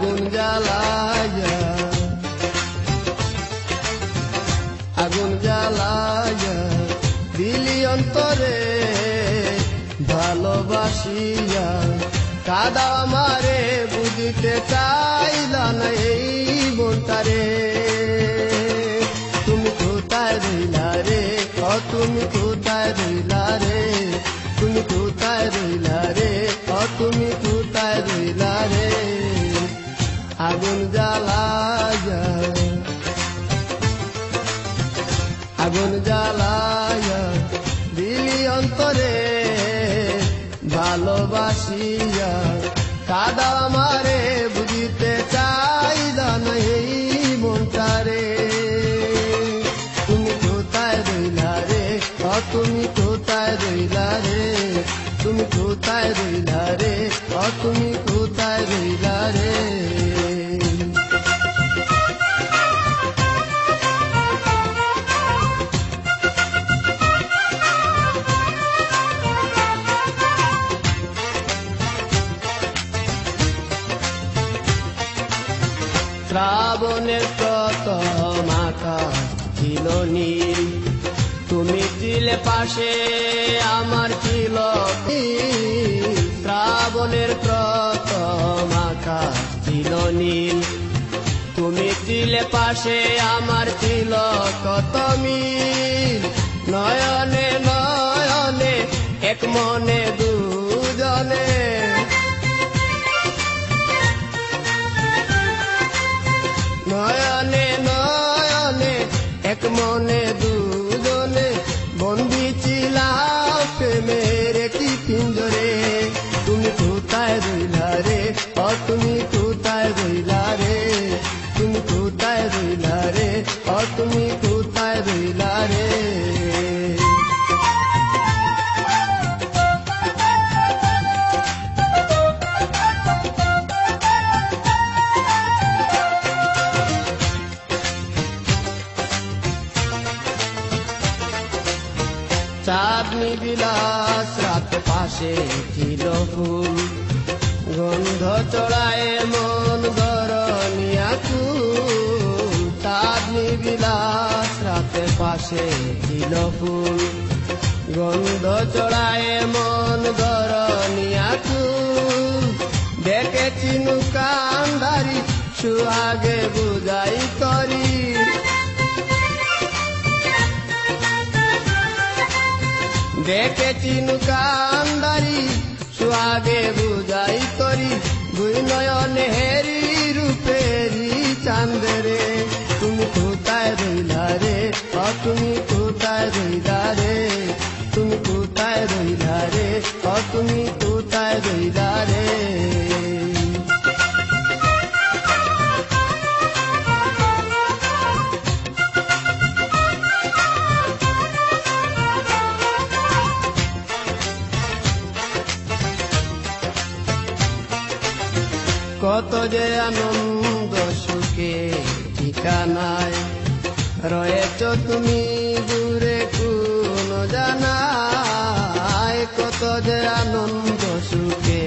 আগুন জ্বালায়া আগুন জ্বালায়া দিলি অন্তরে ভালোবাসিয়া কাদা আমারে বুঝিতে চাইলা না এই মনটারে তুমি কোথায় রইলা রে তুমি কোথায় রইলা রে তুমি কোথায় রইলা রে তুমি কোথায় রইলা রে আগুন জ্বালায়া আগুন জ্বালায়া দিলি অন্তরে ভালোবাসিয়া কাদা আমারে বুঝিতে চাইলা না এই মনটারে তুমি কোথায় রইলা রে তুমি কোথায় রইলা রে তুমি কোথায় রইলা রে তুমি কোথায় রইলা রে শ্রাবণের প্রথম আকাশ ছিল নীল তুমি ছিলে পাশে আমার ছিল শ্রাবণের প্রথম আকাশ ছিল নীল তুমি ছিলে পাশে আমার ছিল কত মিল নয়নে নয়নে এক মনে দুজনে নয়নে নয়নে এক মনে দুজনে বন্দি ছিলাম প্রেমের একটি পিঞ্জরে তুমি কোথায় রইলা রে তুমি কোথায় রইলা রে তুমি কোথায় রইলা রে তুমি কোথায় রইলা রে চাঁদনি বিলাস রাত পাশে ছিল ফুল গন্ধ চড়ায় মন ধরনিয়া কুল চাঁদনি বিলাস রাত পাশে ছিল ফুল গন্ধ চড়ায় মন ধরনিয়া কুল দেখেছি কান্দারি সুহাগে বুঝাই করি দেখেছি কান্দারি সুহাগে বুঝাই করি দুই নয়নে হেরি রূপেরি চান্দরে তুমি কোথায় রইলা রে তুমি কোথায় রইলা রে তুমি কোথায় রইলা রে তুমি কোথায় রইলা রে কত যে আনন্দ সুখে ঠিকানায় রয়েছ তুমি দূরে কোন জানায় কত যে আনন্দ সুখে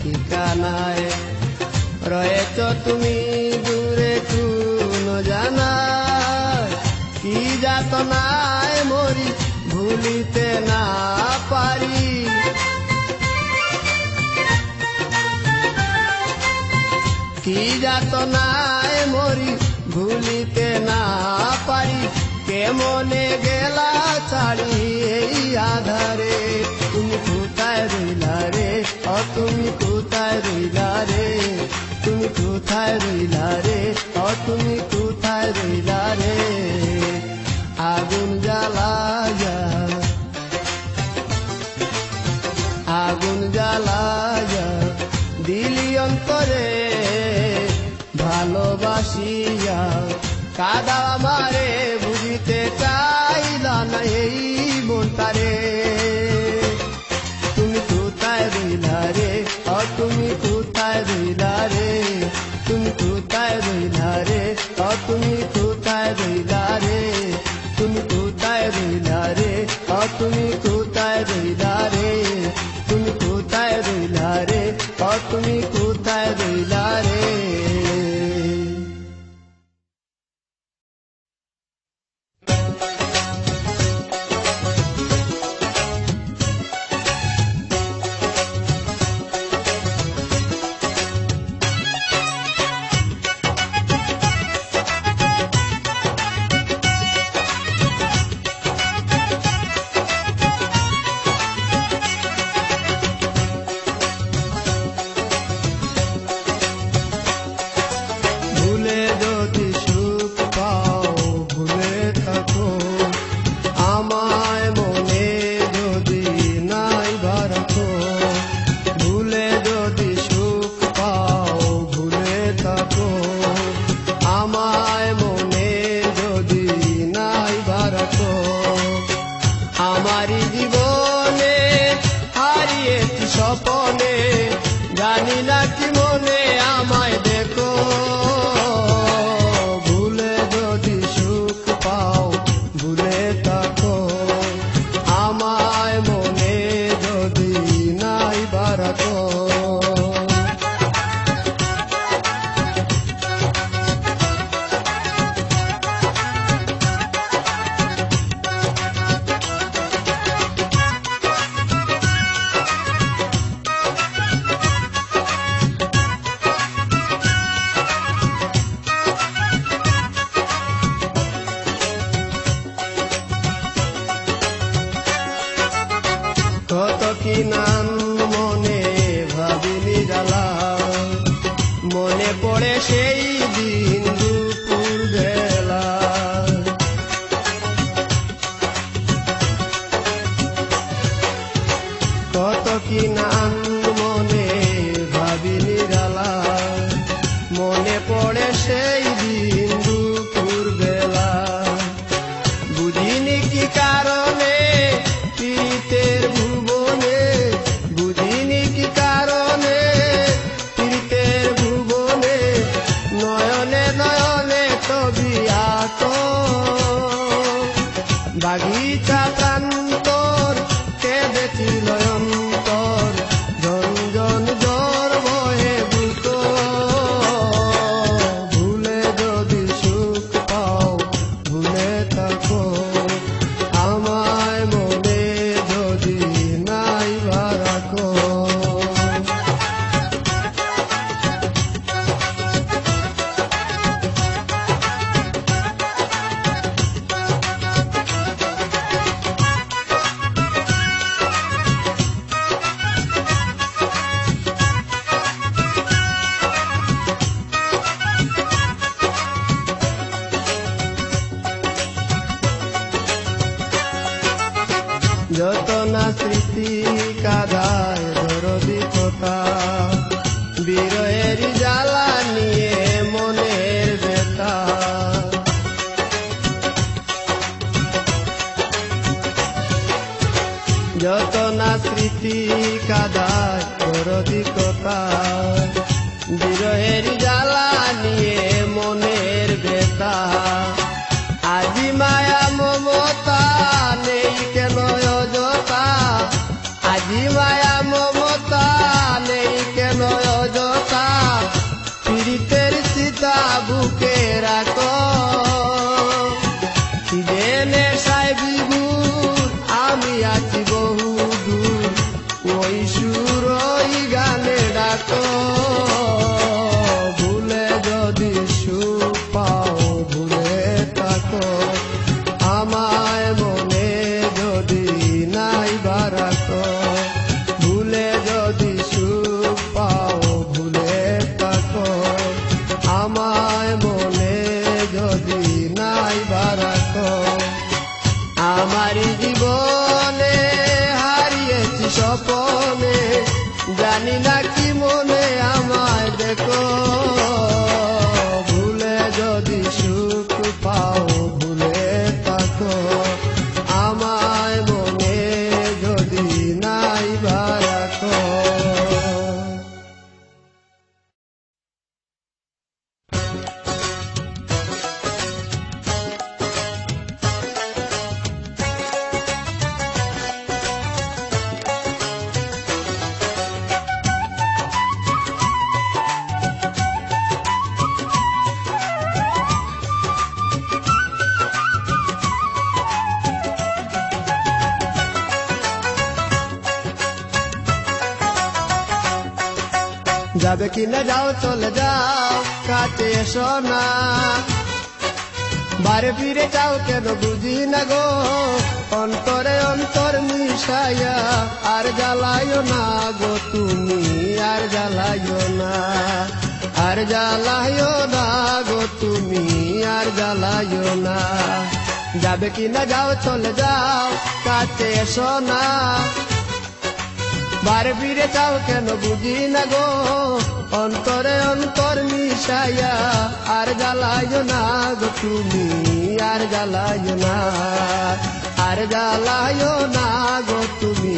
ঠিকানায় রয়েছ তুমি দূরে কোন জানায় কি যাতনায় মরি ভুলিতে না পারি কি যাতনায় মরি ভুলিতে না পারি কেমনে গেলা ছাড়ি এই আধারে তুমি কোথায় রইলা রে তুমি কোথায় রইলা রে তুমি কোথায় রইলা রে তুমি কোথায় রইলা রে আগুন জ্বালায়া আগুন জ্বালায়া দিলি অন্তরে ভালোবাসিয়া কাদা আমারে বুঝিতে চাইলা না এই মনটারে তুমি কোথায় রইলা রে তুমি কোথায় রইলা রে তুমি কোথায় রইলা রে তুমি কোথায় রইলা রে তুমি কোথায় রইলা রে তুমি কোথায় রইলা রে তুমি কোথায় রইলা রে তুমি কোথায় রইলা রে স্বপনে, জানি না কি মনে আমায় দেখো। ভুলে যদি সুখ পাও ভুলে থাকো, আমায় মনে যদি নাই বারাকো। কত কি নাম মনে ভাবিনি জ্বালা, মনে পড়ে সেই দিন দুপুর বেলা। কত কি নাম মনে ভাবিনি জ্বালা, মনে পড়ে সেই দিন দুপুর বেলা। বুঝিনি কি কারণে পীড়িতের ভুবনে, বুঝিনি কি কারণে পীড়িতের ভুবনে, নয়নে নয়নে ছবি আঁকো। বাগিচা প্রান্তর কেঁদেছিল অন্তর, ঝনঝন জ্বর বয়ে বুকো। ভুলে যদি সুখ পাও ভুলে থাকো, আমায় মনে যদি নাই বারাকো। যত না স্মৃতি কাদায় দরদি কথা, বিরহের জ্বালা নিয়ে মনের ব্যথা। যত না স্মৃতি কাদায় দরদি কথা, বিরহের জ্বালা নিয়ে মনের ব্যথা। আজি মায়া মমতা নেই কেন অযথা, আজি মায়া মমতা নেই কেন অযথা। পীড়িতের সীতা বুকে রাখো, জেনে সাই বিভুর আমি আছি বহু দূর, ওই সুর ওই গানে ডাকো। ভুলে যদি সুখ পাও ভুলে থাকো, আমায় মনে যদি নাই বারাকো। ভুলে যদি সুখ পাও ভুলে থাকো, আমায় মনে যদি নাই বারাকো। আমার জীবনে হারিয়েছি স্বপনে, জানি না কি মনে আমায় দেখো। ভুলে যদি সুখ পাও ভুলে থাকো, আমায় মনে যদি নাই বারাকো। যাবে কিনা যাও চলে যাও, কাছে এসো না। বারে ফিরে যাও কেন বুঝি না গো, অন্তরে অন্তর মিশাইয়া আর জ্বালাইও না গো তুমি, আর জ্বালাইও না। আর জ্বালাইও না গো তুমি, আর জ্বালাইও না। যাবে কিনা যাও চলে যাও, কাছে এসো না। বারে ফিরে যাও কেন বুঝি না গো, অন্তরে অন্তর মিশাইয়া আর জ্বালাইও না গো তুমি, আর জ্বালাইও না। আর জ্বালাইও না গো তুমি,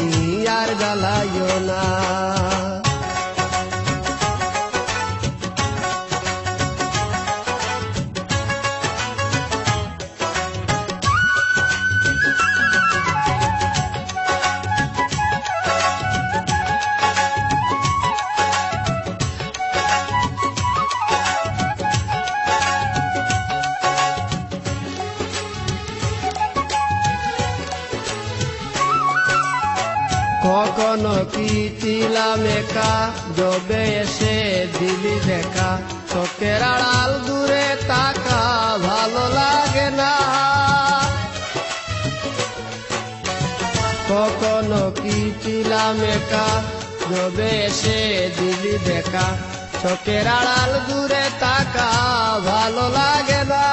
আর জ্বালাইও না। কি ছিলাম একা, যবে এসে দিলি দেখা, চোখের আড়াল দূরে তাকা, ভালো লাগে না। কখনো কি ছিলাম একা, যবে এসে দিলি দেখা, চোখের আড়াল দূরে তাকা, ভালো লাগে না।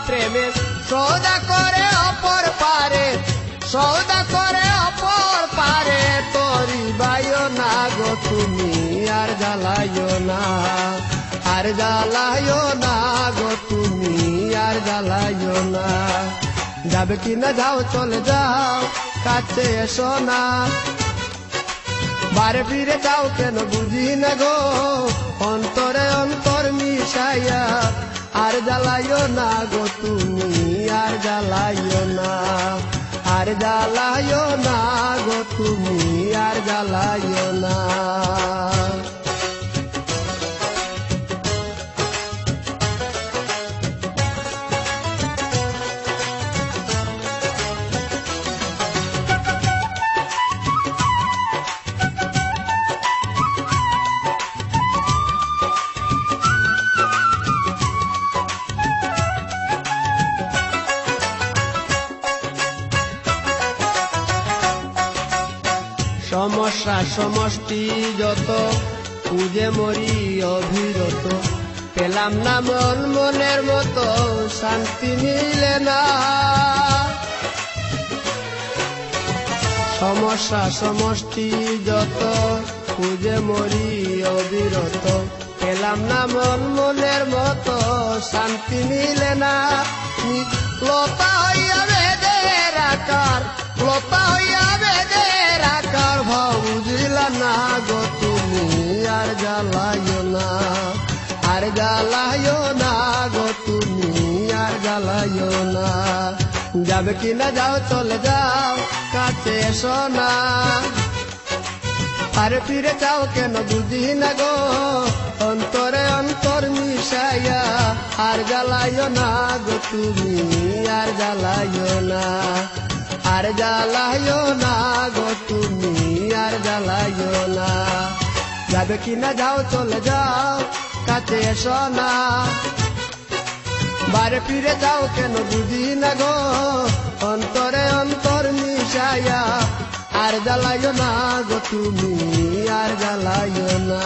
প্রেমের সৌদা করে অপর পারে, সৌদা করে অপর পারে, তোরি বাইও না গো তুমি, আর জ্বালাইও না, আর জ্বালাইও না গো তুমি, আর জ্বালাইও না। যাবে কি না যাও, চলে যাও, কাছে এসো না, বারে ফিরে যাও কেন বুঝি না গো, অন্তরে অন্তর মিশাইয়া, আর জ্বালাইও না গো তুমি, আর জ্বালাইও না, আর জ্বালাইও না গো তুমি, আর জ্বালাইও না। সমস্যা সমষ্টি যত, খুঁজে মরি অবিরত, পেলাম না মন মনের মতো, শান্তি মিলে না। সমস্যা সমষ্টি যত, খুঁজে মরি অবিরত, পেলাম না মন মনের মতো, শান্তি মিলে না। লতা হইয়া বেঁধে রাখার, লতা হইয়া বেঁধে রাখার ভাব বুঝিলা না গো তুমি, আর জ্বালাইও না, আর জ্বালাইও না গো তুমি, আর জ্বালাইও না। যাবে কি না যাও, চলে যাও, কাছে এসো না, আরে ফিরে যাও কেন বুঝি না গো, অন্তরে অন্তর মিশাইয়া, আর জ্বালাইও না গো তুমি, আর জ্বালাইও না, আর জ্বালাইও না গো তুমি, আর জ্বালাইও না। যাবে কি না যাও, চলে যাও, কাছে এসো না, বারে ফিরে যাও কেন বুঝি না গো, অন্তরে অন্তর মিশাইয়া, আর জ্বালাইও না গো তুমি, আর জ্বালাইও না,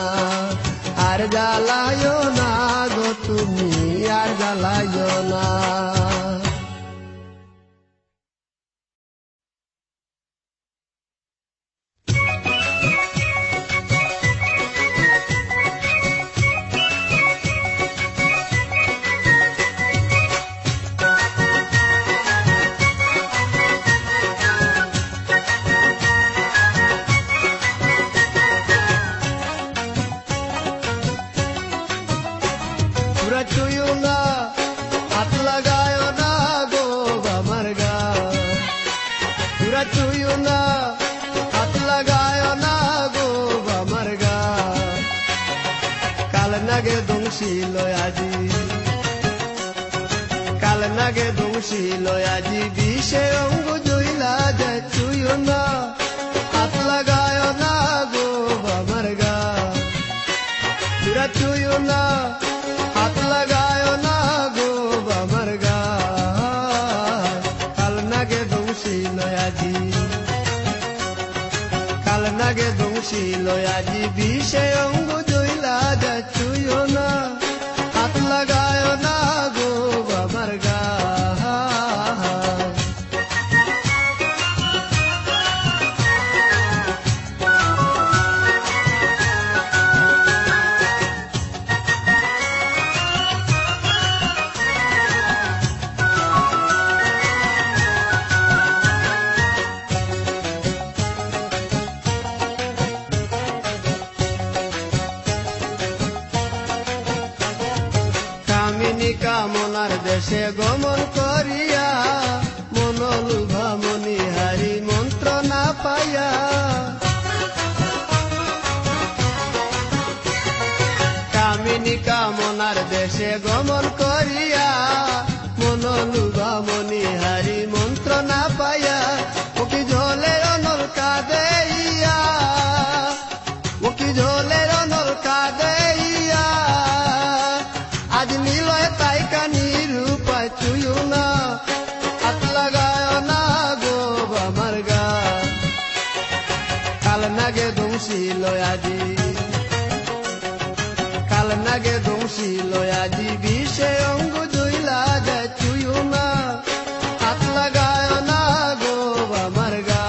আর জ্বালাইও না গো তুমি, আর জ্বালাইও না। ছুঁয়ো না, হাত লাগায়ো না গো আমার গা, পুরা ছুঁয়ো না, হাত লাগায়ো না গো আমার গা, কাল নাগে দংশিল আজি, কাল নাগে দংশিল আজি, বিষে অঙ্গ জইলা যায়, ছুঁয়ো না, হাত লাগায়ো না গো আমার গা, পুরা ছুঁয়ো না, হাত লাগায়ো না গো আমার গা, কাল নাগে দংশিল আজি, কাল নাগে দংশিল আজি, বিষে অঙ্গ জইলা যা, ছুঁয়ো না, হাত লাগায়ো না গো আমার গা। কামনার দেশে গমন করিয়া, মনোলুভা মনিহারি মন্ত্র না পাইয়া, কামিনী কামনার দেশে গমন করিয়া, মনোলুভা মনিহারি মন্ত্র না পাইয়া, ওকি ঝোলে অনল কাঁদিয়া, কাঁদেইয়া আজ নিলয় তাই কানির উপায় চুইও না হাত লাগায় না গো আমার গা কাল নাগে দংশিল আজি কাল নাগে দংশিল আজি বিষে অঙ্গ জইলা যায় চুইও না হাত লাগায় না গো আমার গা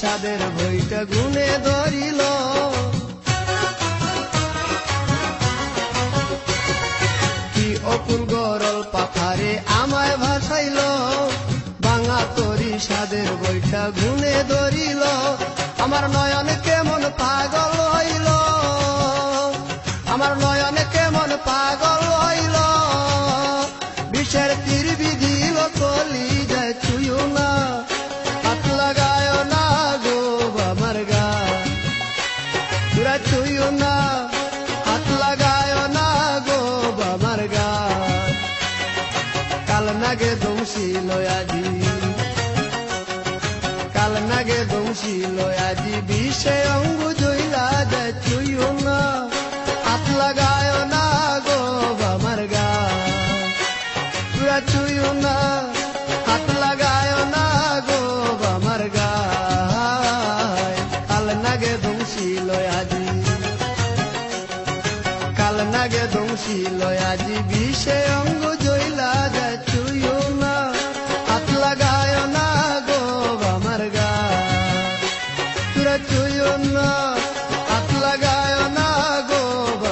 সাদের বইটা গুনে ধরিল কি অকুল গরল পাথারে আমায় ভাসাইল ভাঙা তরি সাদের বইটা গুনে ধরিল আমার নয়ন কেমন পাগল হইল আমার নয়ন কেমন পাগল হইল বিষের তীর বিধিল কলি যায় চুইও না হাত লাগায় না গো আমার গা তোরা চুইও না হাত লাগায় না গো আমার গা কাল নাগে দংশিল আজি কাল নাগে দংশিল আজি বিষে অঙ্গ জইলা যায় চুইও না হাত লাগায় না গো আমার গা তোরা চুইও না হাত লাগায় না গো আমার গা কাল নাগে দংশিল আজি কাল নাগে দংশিল আজি বিষে অঙ্গ জইলা যায় চুইও না হাত লাগায় না গো আমার গা তোরা চুইও না হাত লাগায় না গো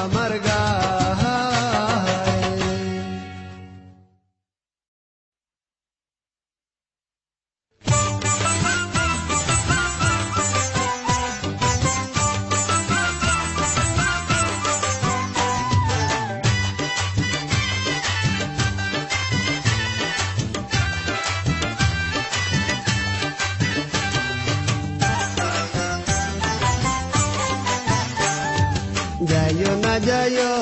আমার গা যাইও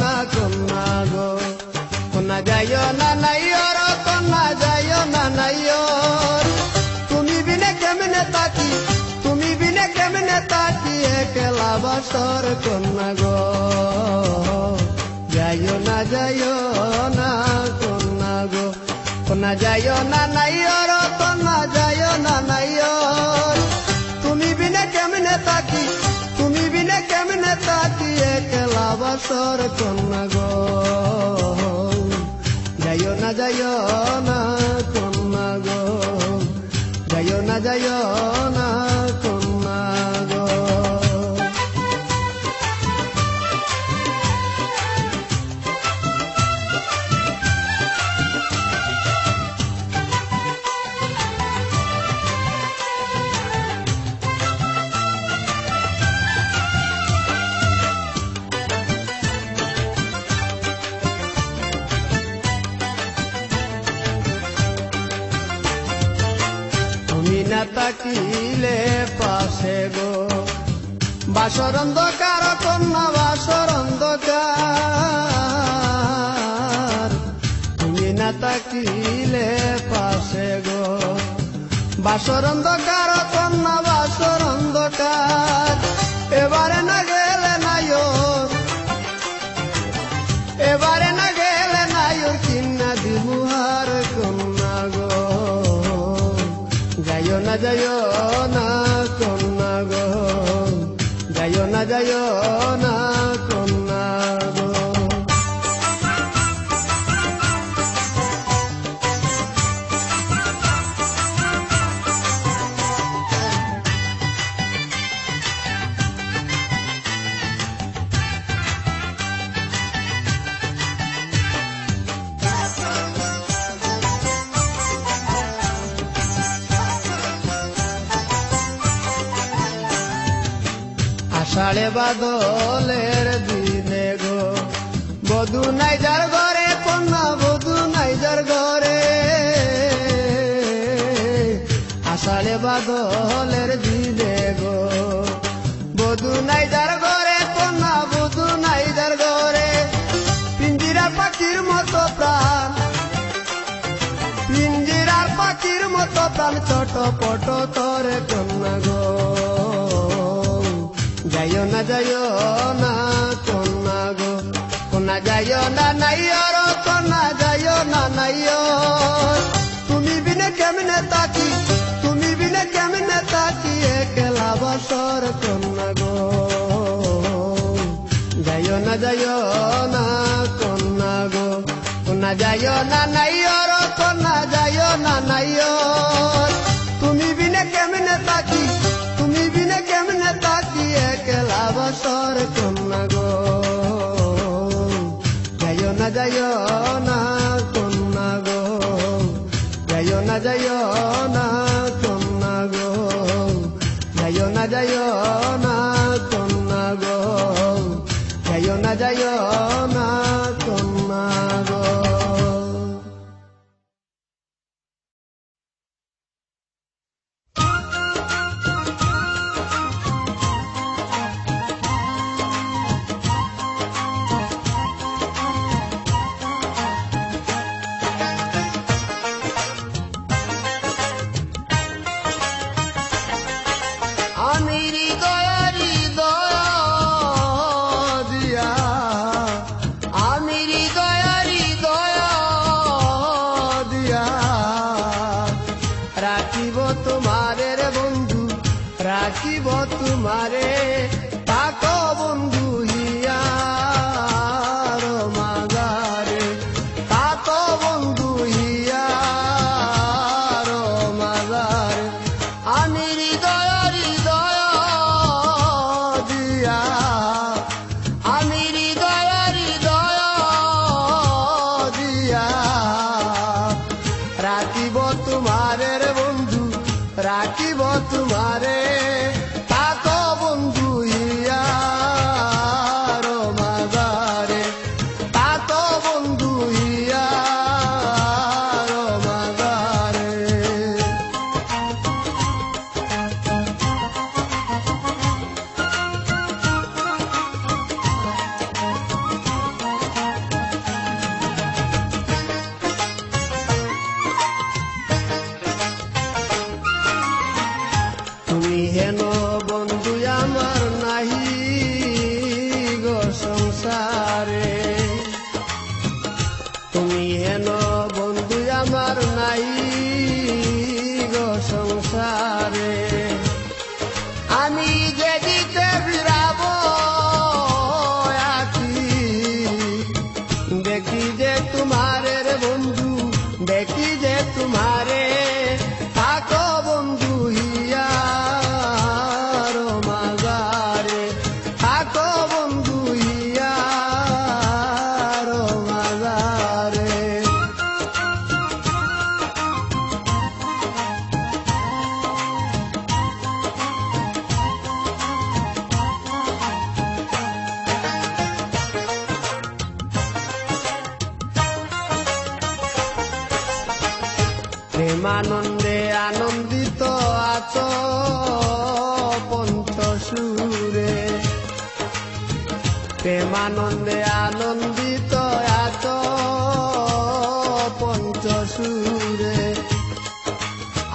না কন্যা গো কন্যা যাইও না নাইয়র কন্যা যাইও না নাইয়র তুমি বিনে কেমনে তাকি তুমি বিনে কেমনে তাকি একলা বছর কন্যা গো যাইও না কন্যা গো কন্যা যাইও না নাইয়র কন্যা যাইও না নাইয়র তুমি বিনে কেমনে তাকি তুমি বিনে কেমনে তাকি একলা বছর কন্যা গো যাইও না কন্যা গো যাইও না কন্যা গো না তাকিলে পাশে গো বাসর অন্ধকার কন্যা বাসর অন্ধকার তুমি না তাকিলে পাশে গো বাসর অন্ধকার কন্যা বাসর অন্ধকার এবারে না গেলে নাইয়র এবারে না গেলে নাইয়র কিন্না দিবুহার কন্যা গো যাইও না কন্যা গো যাইও না কন্যা গো আষাঢ়ে বাদলের দিনে গো বধু নাই যার ঘরে কন্যা বধু নাই যার ঘরে আষাঢ়ে বাদলের দিনে গো বধু নাই যার ঘরে কন্যা বধু নাই যার ঘরে পিঞ্জিরার পাখির মতো প্রাণ পিঞ্জিরার পাখির মতো প্রাণ ছোট পট তোরে কন্যা গো যাইও না কন্যা গো কন্যা যাইও না নাইয়র কন্যা যাইও না নাইয়র তুমি বিনে কেমনে তাকি তুমি বিনে কেমনে তাকি একলা বছর কন্যা গো যাইও না কন্যা গো কন্যা যাইও না নাইয়র কন্যা যাইও না নাইয়র তুমি বিনে কেমনে তাকি তুমি বিনে কেমনে তাকি একলা বছর কন্যা গো যাইও না কন্যা গো যাইও না কন্যা গো যাইও না কন্যা গো যাইও না কন্যা গো রাখিব তোমারে তাকো বন্ধু হিয়ার মাগারে তাকো বন্ধু হিয়ার মাগারে আমি হৃদয় দিয়া আমি হৃদয় দিয়া রাখিব তোমারে রে বন্ধু রাখিব তোমারে তাকো বন্ধু হিয়ার মাগারে তাকো বন্ধু হিয়ার মাগারে তুমি হেন বন্ধু আমার নাহি গো সংসারে তুমি হেন বন্ধু আমার নাহি গো সংসারে আমি যেদিকে ফিরাব আছি দেখি যে তোমারে রে বন্ধু দেখি যে তোমারে তাকো বন্ধু হিয়ার মাগারে তাকো বন্ধু হিয়ার মাগারে প্রেমানন্দে আনন্দিত আছো পঞ্চসুরে প্রেমানন্দে আনন্দিত আছো পঞ্চসুরে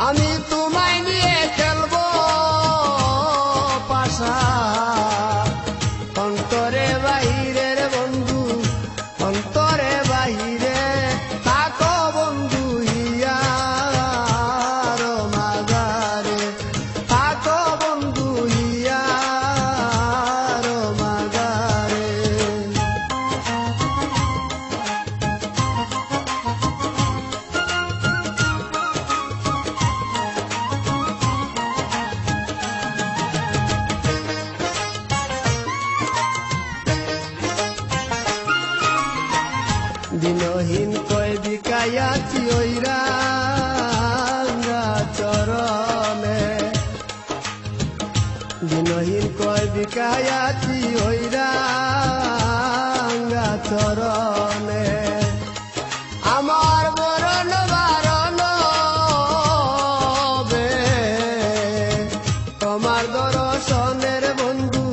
আমি তোমায় নিয়ে খেলবো পাশা অন্তরে বাহিরে রে বন্ধু অন্তরে বাহিরে তাকো বন্ধু হিয়ার মাগারে তাকো বন্ধু হিয়ার মাগারে কয় বিকায়াতি হইরা চরণে আমার বরণ বারণ বে তোমার দর্শনের বন্ধু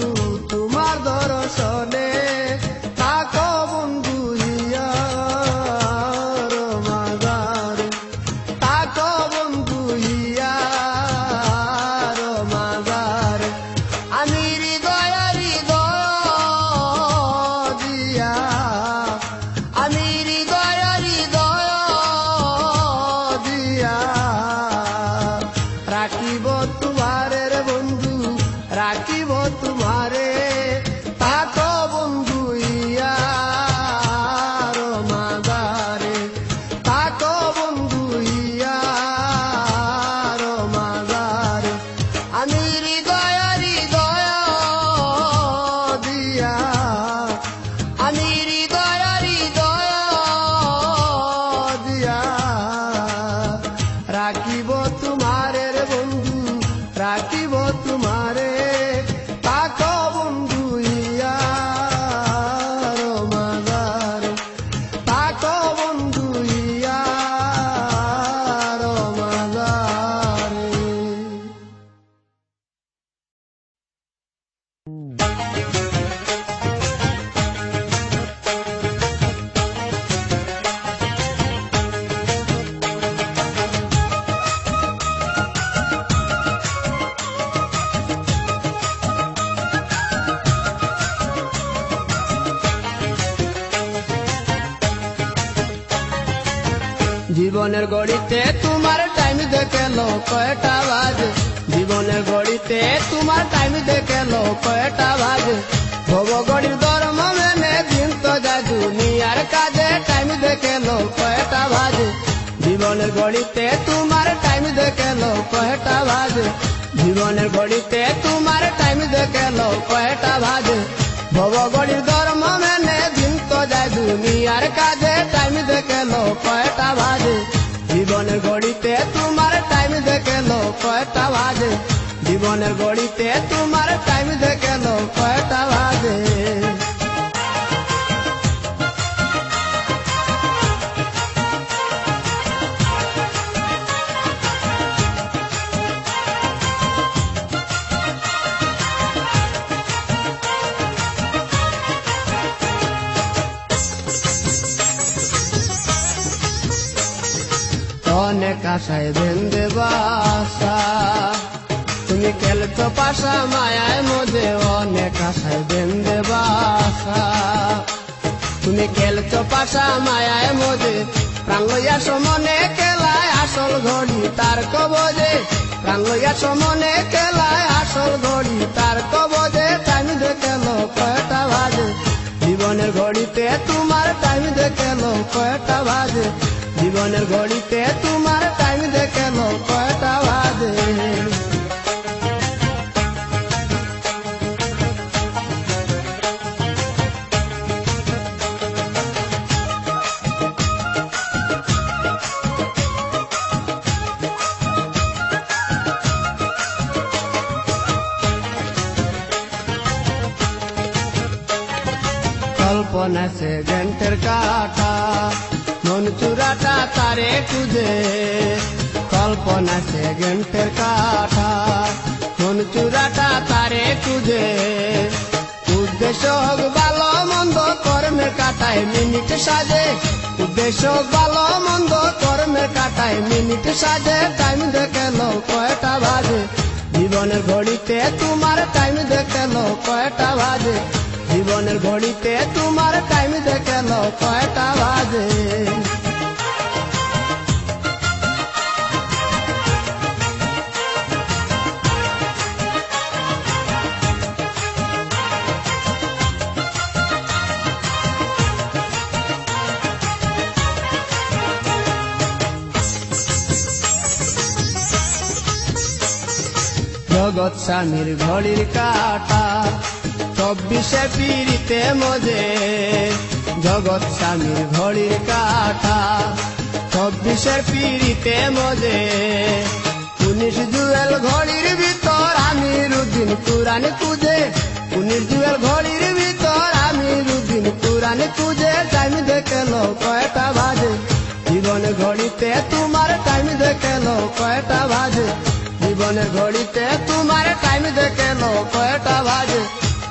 তোমার দর্শনে থাকো বন্ধু হিয়ার মাজার থাকো বন্ধু হিয়ার মাজার আমি হৃদয় দিয়া আমি হৃদয় দিয়া রাখিব তোমারের বন্ধু রাখিব তোমারে থাকো বন্ধু ইয়ার মাজারে থাকো বন্ধু ইয়ার মাজারে আমি হৃদয় দিয়া আমি হৃদয় দিয়া রাখিব তোমারের বন্ধু রাখিব তোমারে থাকো বন্ধু ইয়ার মাজারে থাকো বন্ধু ইয়ার মাজারে। জীবনের গড়িতে তোমার টাইম দেখে লো কয়টা বাজে জীবনের গড়িতে তোমার টাইম দেখে লো কয়টা বাজে ভব গড়ির ধর্ম মেনে দিন তো যায় দুনিয়ার কাজে টাইম দেখে লো কয়টা বাজে জীবনের গড়িতে তোমার টাইম দেখে লো কয়টা বাজে জীবনের গড়িতে তোমার টাইম দেখে লো কয়টা বাজে ভব গড়ির ধর্ম মেনে দিন তো যায় দুনিয়ার কাজে টাইম দেখে লো কয়টা বাজে জীবনের গড়িতে তোমার টাইম দেখে লো কয়টা বাজে জীবনের গড়িতে তোমার টাইম দেখে লো কয়টা বাজে। অনেক আশায় বেঁধে বাসা তুমি খেলছো পাশা মায়ায় মধ্যে অনেক আশায় বেঁধে বাসা তুমি খেলছো পাশা মায়ায় মধ্যে প্রাণ লইয়া সমনে খেলায় আসল ঘড়ি তার কবজে প্রাণ লইয়া সমনে খেলায় আসল ঘড়ি তার কবজে টাইম দেখে লো কয়টা বাজে জীবনের ঘড়িতে তোমার টাইম দেখে লো কয়টা বাজে জীবনের ঘড়িতে তোমার টাইম দেখে লো কয়টা বাজে। কল্পনা সে ঘন্টের কাটা মন চূড়াটা তারে খুঁজে কল্পনা সে ঘন্টের কাটা মন চূড়াটা তারে খুঁজে উদ্দেশ্য হোক ভালো মন্দ কর্মের কাটায় মিনিট সাজে উদ্দেশ্য হোক ভালো মন্দ কর্মের কাটায় মিনিট সাজে টাইম দেখে লো কয়টা বাজে জীবনের ঘড়িতে তোমার টাইম দেখে লো কয়টা বাজে জীবনের ঘড়িতে তোমার টাইম দেখে লো কয়টা বাজে। জগৎ স্বামীর ঘড়ির কাটা 24 পিড়িতে মজে জগৎ স্বামীর ঘড়ির কাটা 24 পিড়িতে মজে 19 জুয়েল ঘড়ির ভিতর ভিতর আমিরুদ্দিন কুরআন খুঁজে, 19 জুয়েল ঘড়ির ভিতর আমিরুদ্দিন কুরআন খুঁজে, টাইম দেখলো কয়টা বাজে, জীবনের ঘড়িতে তোমার টাইম দেখলো কয়টা বাজে, জীবনের ঘড়িতে তোমার টাইম দেখলো কয়টা বাজে।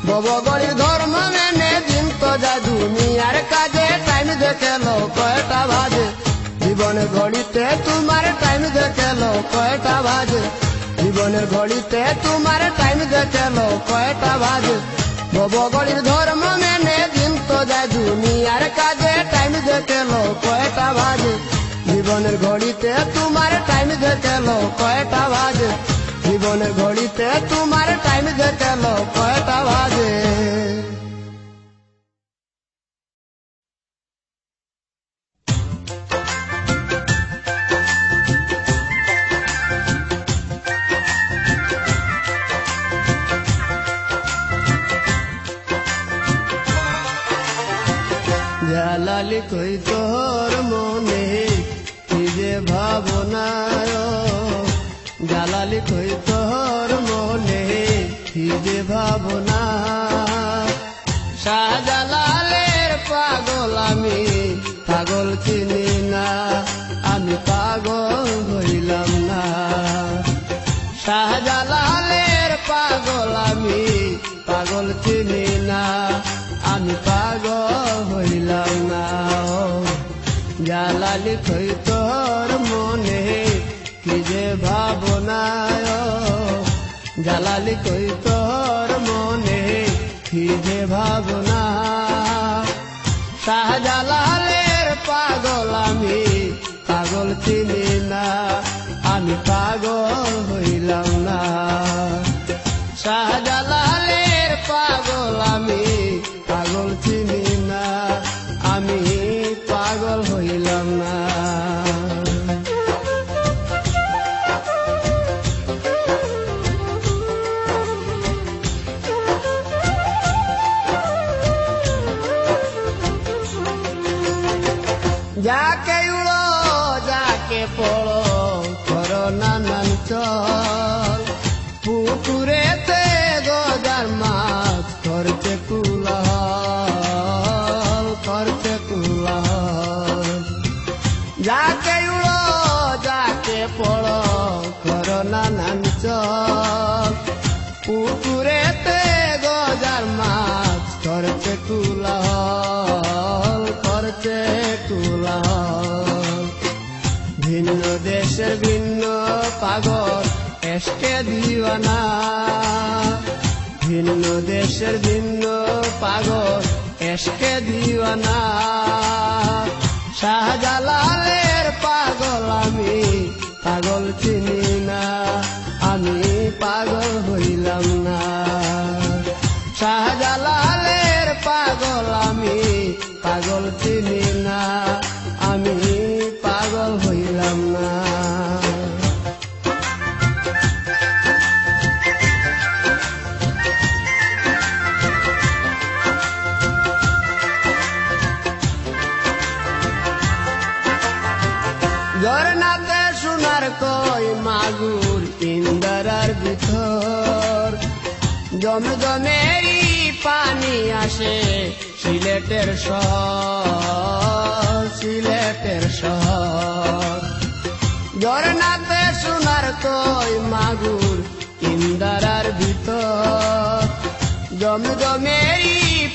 ববগড়ির ধর্ম মেনে দিন তো যায় দুনিয়ার কাজে, টাইম দেখলো কয়টা বাজে, জীবনের ঘড়িতে তোমার টাইম দেখলো কয়টা বাজে, জীবনের ঘড়িতে তোমার টাইম দেখলো কয়টা বাজে। ববগড়ির ধর্ম মেনে দিন তো যায় দুনিয়ার কাজে, টাইম দেখলো কয়টা বাজে, জীবনের ঘড়িতে তোমার টাইম দেখলো কয়টা বাজে, জীবনের ঘড়িতে তোমার টাইম দেখলো কয়টা বাজে। জালালি কই তোর মনে কি যে ভাবনা, জালালি কই তোর মনে কি যে ভাবনা, শাহজালালের পাগল আমি পাগল চিনি না, আমি পাগল হইলাম না, শাহজালালের পাগল আমি পাগল চিনি না, আমি পাগল হইলাম না। জালালি কই তোর মনে কি যে ভাবনা, জালালি কই তোর মনে কি যে ভাবনা, শাহজালালের পাগল আমি পাগল চিনি না, আমি পাগল হইলাম না, শাহজালালের পাগল আমি পাগল চিনি না, আমি পাগল হইলাম না। যাকে উড়ো যাকে পড়ো করো নানান চল, পুকুরেতে গজার মাছ করছে কুলাহল, করছে কুলাহল, যাকে উড়ো যাকে পড়ো করো নানান চল, পুকুরেতে গজার মাছ করছে কুলাহল, করছে কুলাহল। ভিন্ন দেশের ভিন্ন পাগল এসকে দিওয়ানা, ভিন্ন দেশের ভিন্ন পাগল এসকে দিওয়ানা, শাহজালালের পাগল আমি পাগল চিনি না, আমি পাগল হইলাম না, শাহজালালের পাগল আমি পাগল চিনি না, আমি পাগল হইলাম না। ঝরনাতে সোনার কই মাগুর ইন্দারার ভিতর, জমজমেরই পানি আসে সিলেটের শহর, সিলেটের শহর, ঝরনাতে সোনার কই মাগুর ইন্দারার ভিতর, জমজমেরই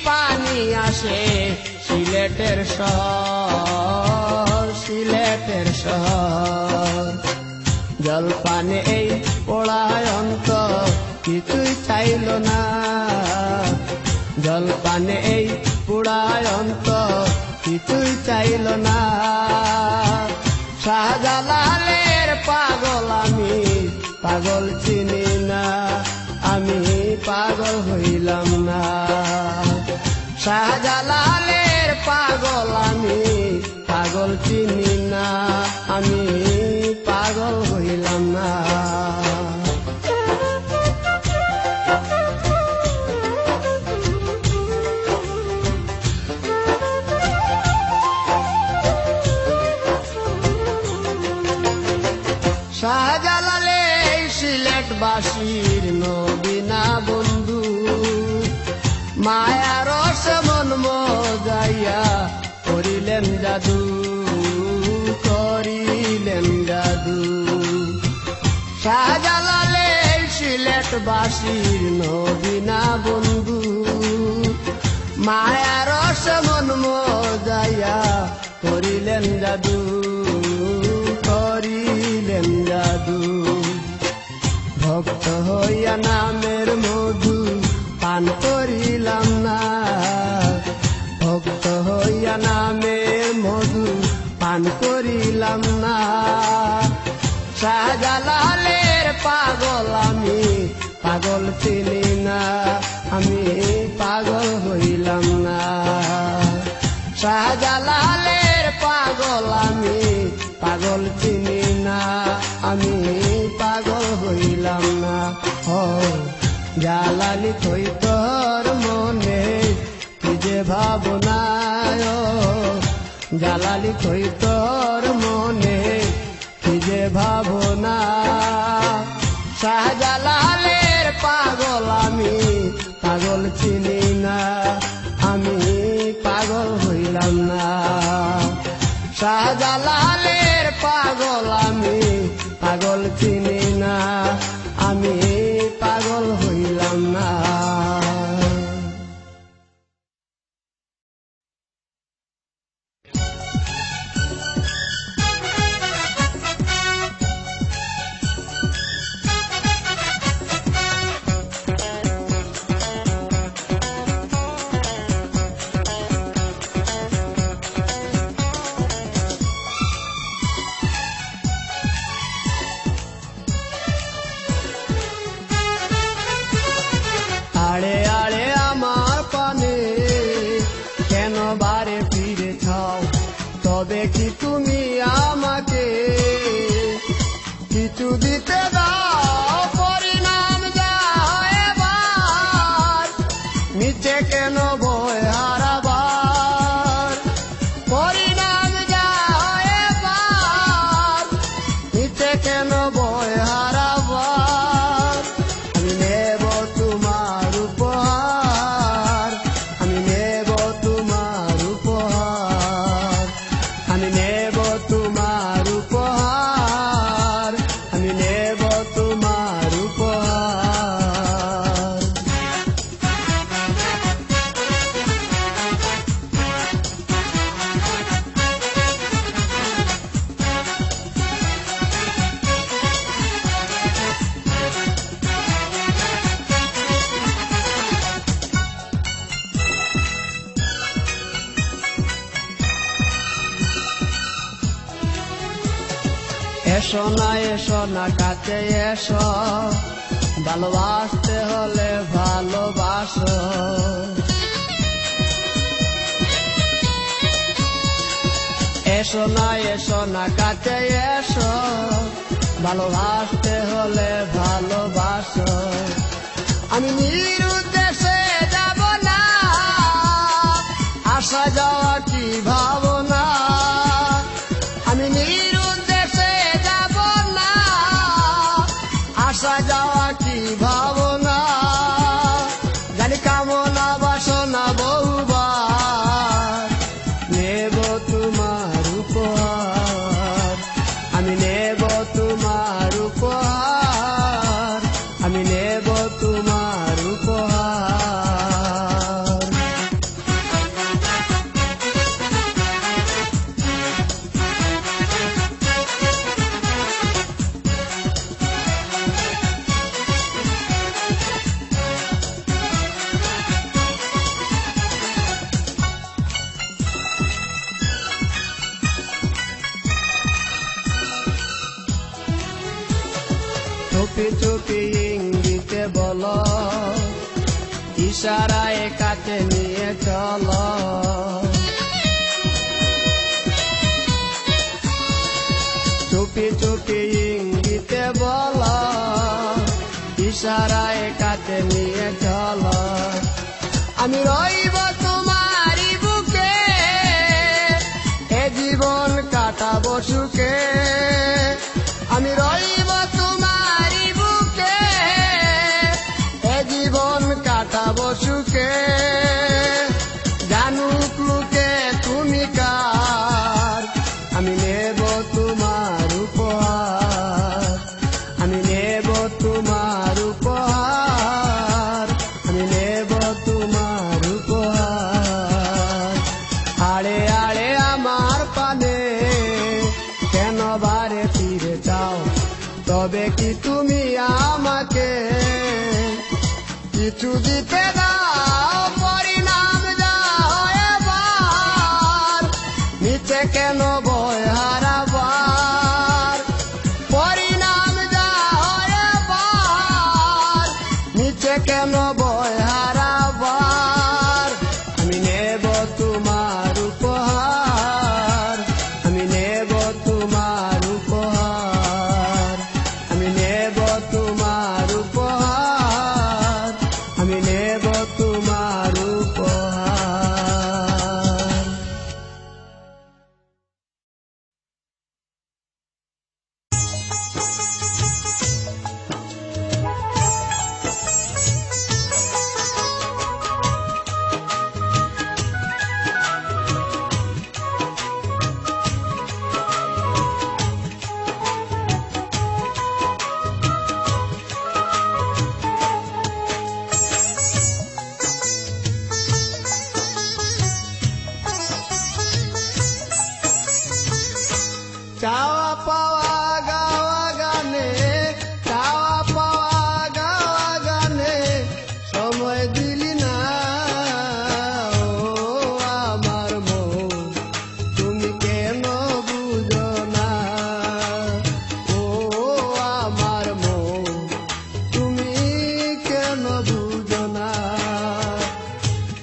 পানি আসে সিলেটের শহর, সিলেটের শহর। জলপানে এই পোড়ায় অন্তর কিছুই চাইল না, জলপানে এই পোড়ায় অন্তর কিছুই চাইল না, শাহজালালের পাগল আমি পাগল চিনি না, আমি পাগল হইলাম না, শাহজালালের পাগল আমি পাগল চিনি না, আমি পাগল হইলাম না। শাহজালালে সিলেট বা বাসির নবী না বন্ধু, মায়ার রসে মন মজাইয়া করিলেন জাদু, করিলেন জাদু। শাহজালালে সিলেট বাসির নবী না বন্ধু, মায়ার রসে মন মজাইয়া করিলেন জাদু, করিলেন জাদু। ভক্ত হইয়া নামের মধু পান করিলাম না, ভক্ত হইয়া নামের মধু পান করিলাম না। শাহজালালের পাগল আমি, পাগল চিনি না, আমি পাগল হইলাম না। শাহজালালের পাগল আমি, পাগল চিনি না, আমি পাগল হইলাম না। ও জালালি কই তোর মনে কি যে ভাবনা, জালালি কই তোর মনে কি যে ভাবনা। শাহজালালের পাগল আমি, পাগল চিনি না, আমি পাগল হইলাম না। শাহজালালের পাগল আমি, পাগল চিনি না, আমি পাগল হইলাম না। আড়ে আড়ে আমার পানে কেন বারে ফিরে ছাও, তবে কি তুমি আমাকে কিছু দিতে দাও? পরিণাম যা এবার নিচে কেন ভয় হারাবার, পরিণাম যা এবার নিচে কেন ভয় হারাবার। আমি নেব তোমার উপহার, আমি নেব তোমার উপহার, আমি নেব তোমার উপহার, আমি নেব তোমার উপহার। এসো না এসো না কাছে এসো, ভালোবাসতে হলে ভালোবাসো। এসো না কাছে এসো, ভালোবাসতে হলে ভালোবাসো। আমি নিরুদ্দেশে যাব না, আসা যাওয়া কি ভাবনা। আমি নিরুদ্দেশে যাব না, আসা যাওয়া কি ভাবনা। জানি কামনা বাসনা বহুবার, নেব তোমার উপহার, আমি নেব তোমার উপহার, আমি নেব তোমার উপহার। চুপি চুপি ইঙ্গিতে বলো, ইশারায় কাছে নিয়ে চলো। চুপি চুপি ইঙ্গিতে বলো, ইশারায় কাছে নিয়ে চলো। আমি রইব তোমারই বুকে, এ জীবন কাটাবো সুখে। আমি রইব তোমারই বুকে, তোমার উপহার। আড়ে আড়ে আমার পানে কেন বারে ফিরে চাও, তবে কি তুমি আমাকে কিছু দিতে দাও? পরিণাম যা হয় এবার, নিচে কেন বয় হারাবার? পরিণাম যা হয় এবার, নিচে কেন বয় হারাবার? আমি নেব তোমার উপহার, আমি নেব তোমার উপহার, আমি নেব তোমার উপহার, আমি নেব তোমার উপহার। চাওয়া পাওয়া গাওয়া গানে, চাওয়া পাওয়া গাওয়া গানে সময় দিলি না। ও আমার মন, তুমি কেন বুঝো না? ও আমার মন, তুমি কেন বুঝো না?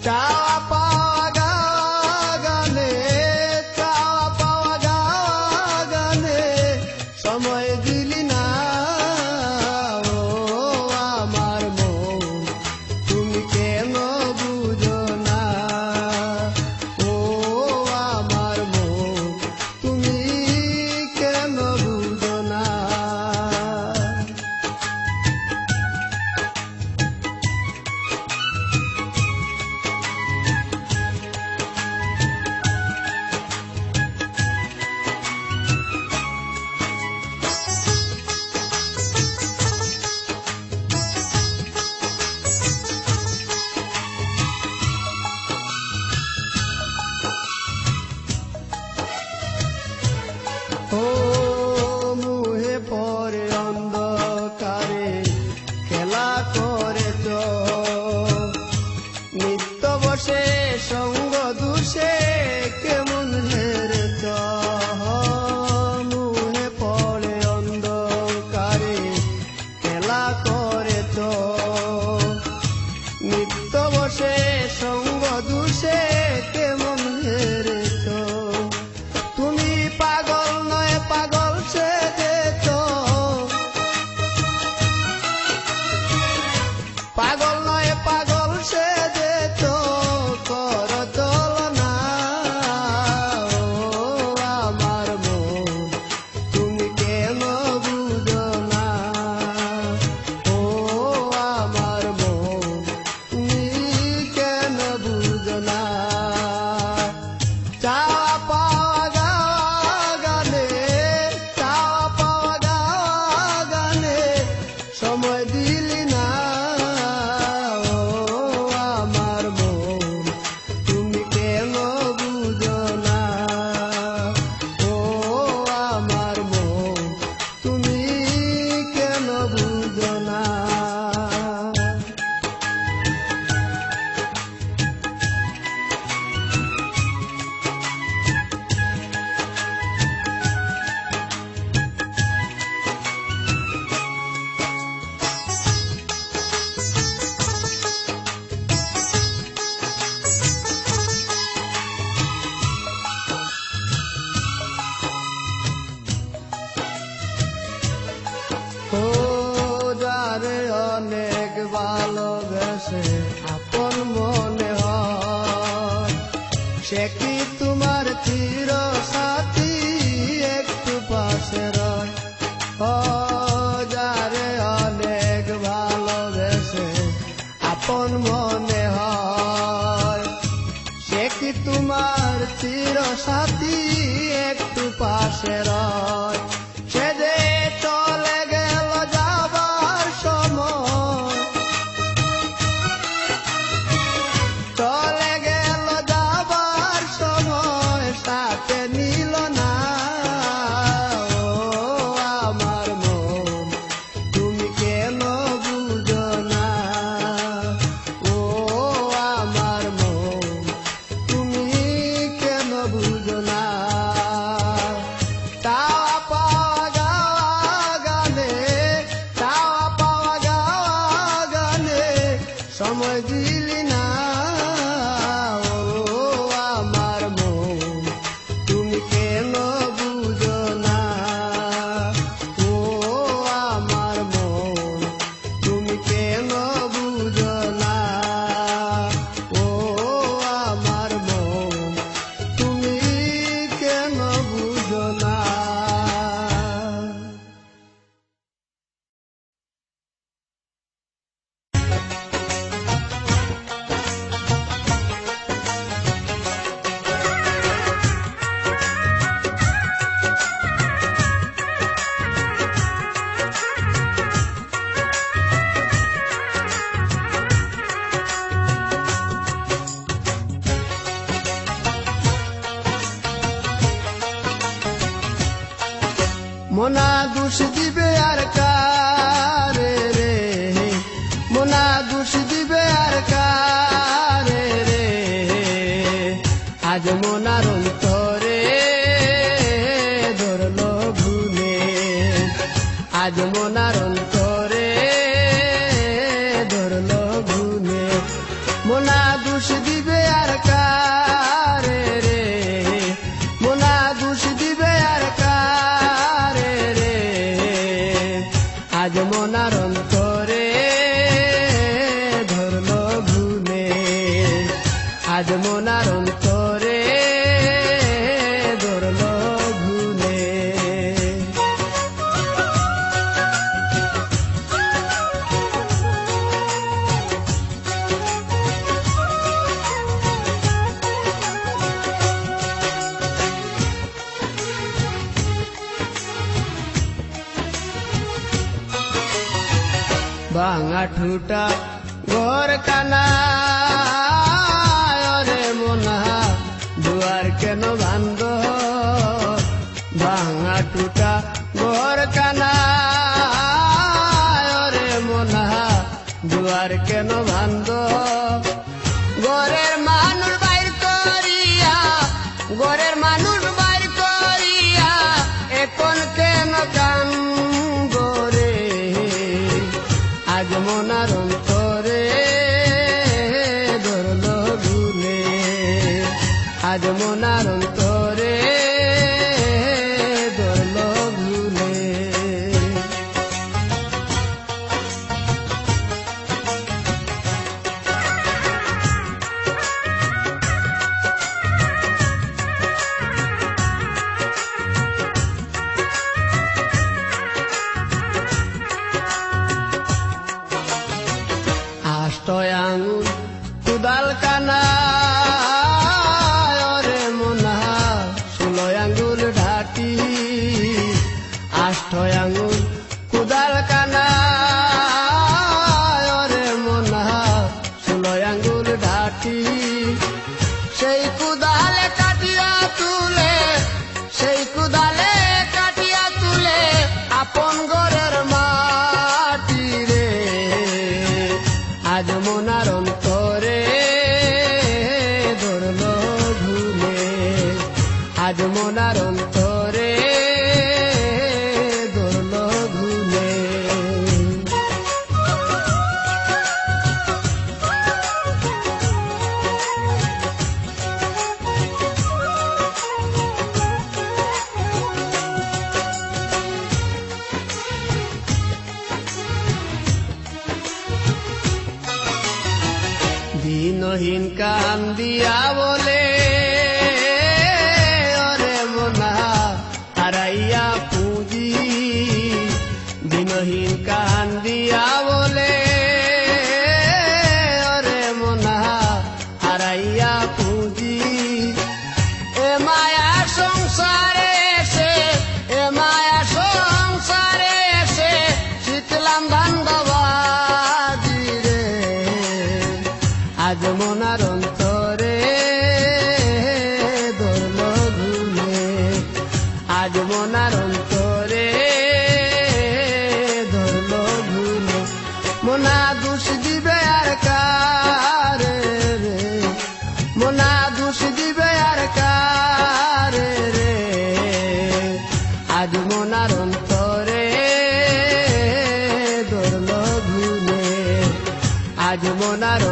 চাওয়া পাওয়া গাওয়া গানে, চাওয়া পাওয়া গাওয়া গানে সময় দিলি না। ও আমার মন, তুমি কেন বুঝো না? ও আমার মন, তুমি কেন বুঝো না? ও মুহে পরে অন্ধকারে খেলা করেছ, নিত্য বসে সঙ্গ দুষে কেমন হেরেছ। মুহে পরে অন্ধকারে খেলা করেছ, নিত্য বসে সঙ্গ দুষে কেমন হেরেছ। তুমি পাগল নয় পাগল সেজেছ, পাগল নয় পাগল সেজেছ, কর চলনা। ও আমার মন, তুমি কেন বুঝো না? ও আমার মন, তুমি কেন বুঝো না? চাওয়া পাওয়া গাওয়া গানে, চাওয়া পাওয়া গাওয়া গানে সময় দিলি না। ও আমার মন, তুমি কেন বুঝো না? ও আমার মন, তুমি কেন বুঝো না? ও যারে অনেক ভালোবেসে আপন মনে হয়, সে কি তোমার চির সাথী একটু পাশে রয়? ও যারে অনেক ভালোবেসে আপন মনে হয়, সে কি তোমার চির সাথী একটু পাশে রয়? সে যে চলে গেল যাবার সময়, দিলি না ও আমার মন তুমি কেন বুঝো না ও আমার মন তুমি কেন বুঝো না ও আমার মন তুমি কেন বুঝো না। মোনা দোষ দিবে আর কারে রে মোনা দোষ দিবে আর কারে রে আজ মোনার অন্তরে ধরলো ভুলে আজ মোনার অন্তরে ধরলো ভুলে মোনা দোষ দিবে আর কারে রে মোনা দোষ দিবে আর কারে রে আজ মোনার অন্তরে ধরলো ভুলে আজ মোনার অন্তরে ধরলো ভুলে। ভাঙা ঠুটা ঘর কানা রে মোনা দুয়ার কেন বান্ধ ভাঙা ঠুটা ঘর কানা রে মোনা দুয়ার কেন বান্ধ ঘরের মানুষ বাইর করিয়া ঘরের মানুষ বাইর করিয়া এখন কেন কান্দ রে আজ মোনার অন্তরে ধরলো ভুলে আজ মোনার অন্তরে ধরলো ভুলে। আষ্টয় আঙুল কুদাল কানা রে মোনা 16 আঙ্গুল ঢাটি আষ্টয় আঙুল কুদাল কানা রে মোনা 16 আঙ্গুল ঢাটি সেই কুদালে কাটিয়া তুলে সেই কুদালে কাটিয়া তুলে আপন ঘরের মাটি রে আজ মোনার অন্তরে ধরলো ভুলে আজ মোনার অন্তরে ধরলো ভুলে। দিনহীন কান্দিয়া বলে ওরে মোনা হারাইয়া পুঁজি দিনহীন কান্দিয়া বলে ওরে মোনা হারাইয়া পুঁজি এ মায়া সংসারে এসে এ মায়া সংসারে এসে শিখলাম ধান্দাবাজি রে আজ মোনার অন্তরে ধরলো ভুলে আজ মোনার অন্তরে ধরলো ভুলে মোনা দোষ দিবে আর কারে রে মোনা দোষ দিবে আর কারে রে আজ মোনার অন্তরে ধরলো ভুলে আজ মোনার